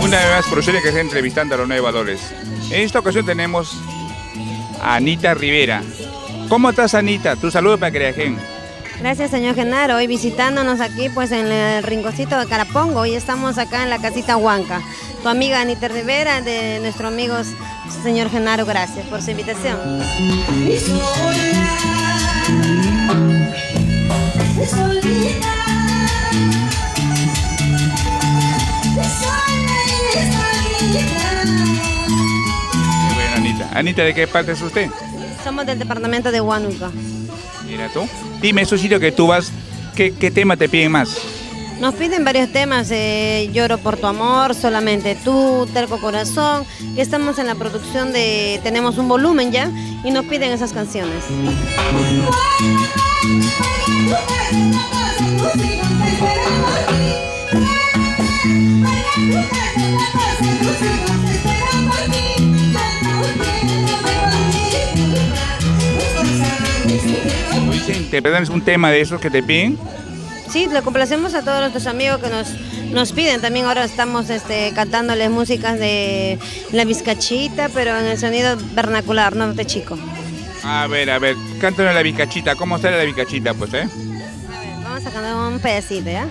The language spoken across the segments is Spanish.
Una vez más, procede que está entrevistando a los nuevos valores. En esta ocasión tenemos a Anita Rivera. ¿Cómo estás, Anita? Tu saludo para Creagen. Gracias, señor Genaro. Hoy visitándonos aquí pues en el rinconcito de Carapongo. Hoy estamos acá en la casita Huanca. Tu amiga Anita Rivera, de nuestro amigo señor Genaro, gracias por su invitación. Bueno, Anita. Anita, ¿de qué parte es usted? Somos del departamento de Huánuco. Mira tú. Dime, esos sitios que tú vas, ¿qué tema te piden más? Nos piden varios temas, Lloro por tu amor, Solamente tú, Terco corazón, que estamos en la producción de, tenemos un volumen ya, y nos piden esas canciones. ¿Te pedimos un tema de esos que te piden? Sí, le complacemos a todos nuestros amigos que nos piden. También ahora estamos cantándoles músicas de La Vizcachita, pero en el sonido vernacular, no de chico. A ver, cántame La Vizcachita. ¿Cómo sale La Vizcachita, pues, A ver, vamos a cantar un pedacito, ¿ya?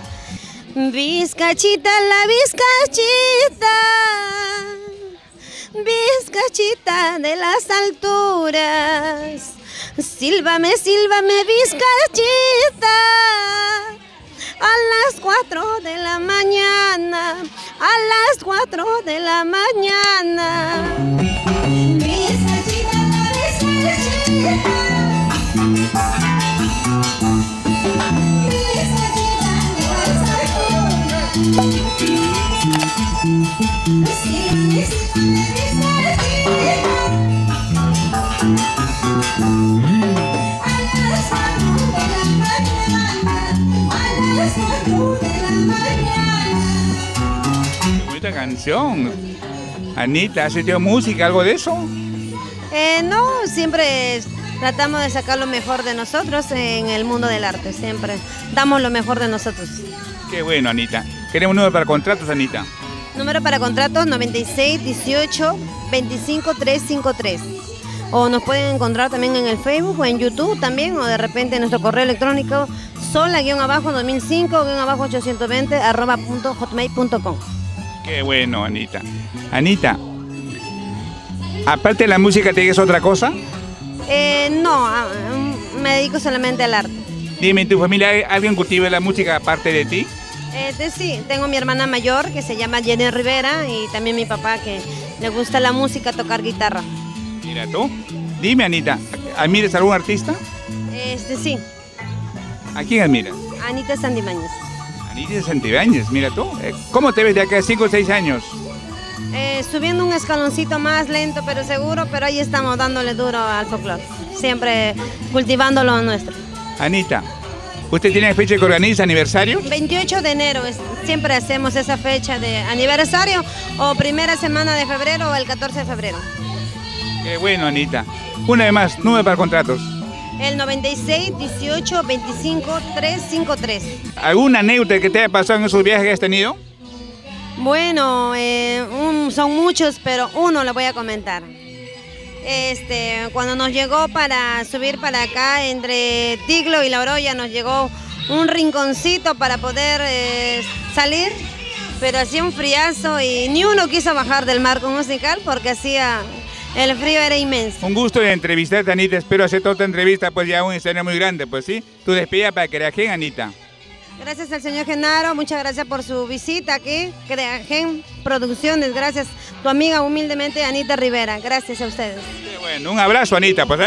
Vizcachita, la Vizcachita, Vizcachita de las alturas. Sílvame, sílvame, Vizcachita, a las 4 de la mañana, a las 4 de la mañana. Vizcachita, Vizcachita. Bonita canción. Anita, ¿has hecho música, algo de eso? No, siempre tratamos de sacar lo mejor de nosotros en el mundo del arte. Siempre damos lo mejor de nosotros. Qué bueno, Anita. Queremos un número para contratos, Anita. Número para contratos 96 18 25 353. O nos pueden encontrar también en el Facebook o en YouTube también, o de repente en nuestro correo electrónico sola-2005-820@hotmail.com. Qué bueno, Anita. Anita, aparte de la música, ¿te dices otra cosa? No, me dedico solamente al arte. Dime, ¿en tu familia hay alguien cultiva la música aparte de ti? Sí, tengo mi hermana mayor que se llama Jenny Rivera y también mi papá que le gusta la música, tocar guitarra. Mira tú. Dime, Anita, ¿admiras a algún artista? Sí. ¿A quién admiras? Anita Santibáñez. Anita Santibáñez, mira tú. ¿Cómo te ves de acá a 5 o 6 años? Subiendo un escaloncito más lento pero seguro, pero ahí estamos dándole duro al folclore. Siempre cultivando lo nuestro. Anita, ¿usted tiene fecha que organiza, aniversario? 28 de enero, siempre hacemos esa fecha de aniversario, o primera semana de febrero o el 14 de febrero. Qué bueno, Anita. Una vez más, número para contratos. El 96 18 25 353. ¿Alguna anécdota que te haya pasado en esos viajes que has tenido? Bueno, son muchos, pero uno le voy a comentar. Cuando nos llegó para subir para acá, entre Tiglo y La Oroya, nos llegó un rinconcito para poder salir, pero hacía un friazo y ni uno quiso bajar del marco musical porque el frío era inmenso. Un gusto de entrevistarte, Anita. Espero hacer toda esta entrevista, pues ya un escenario muy grande, pues sí. Tu despedida para Creagen, Anita. Gracias al señor Genaro, muchas gracias por su visita aquí. Creagen Producciones, gracias. Tu amiga humildemente, Anita Rivera. Gracias a ustedes. Qué bueno, un abrazo, Anita, pues,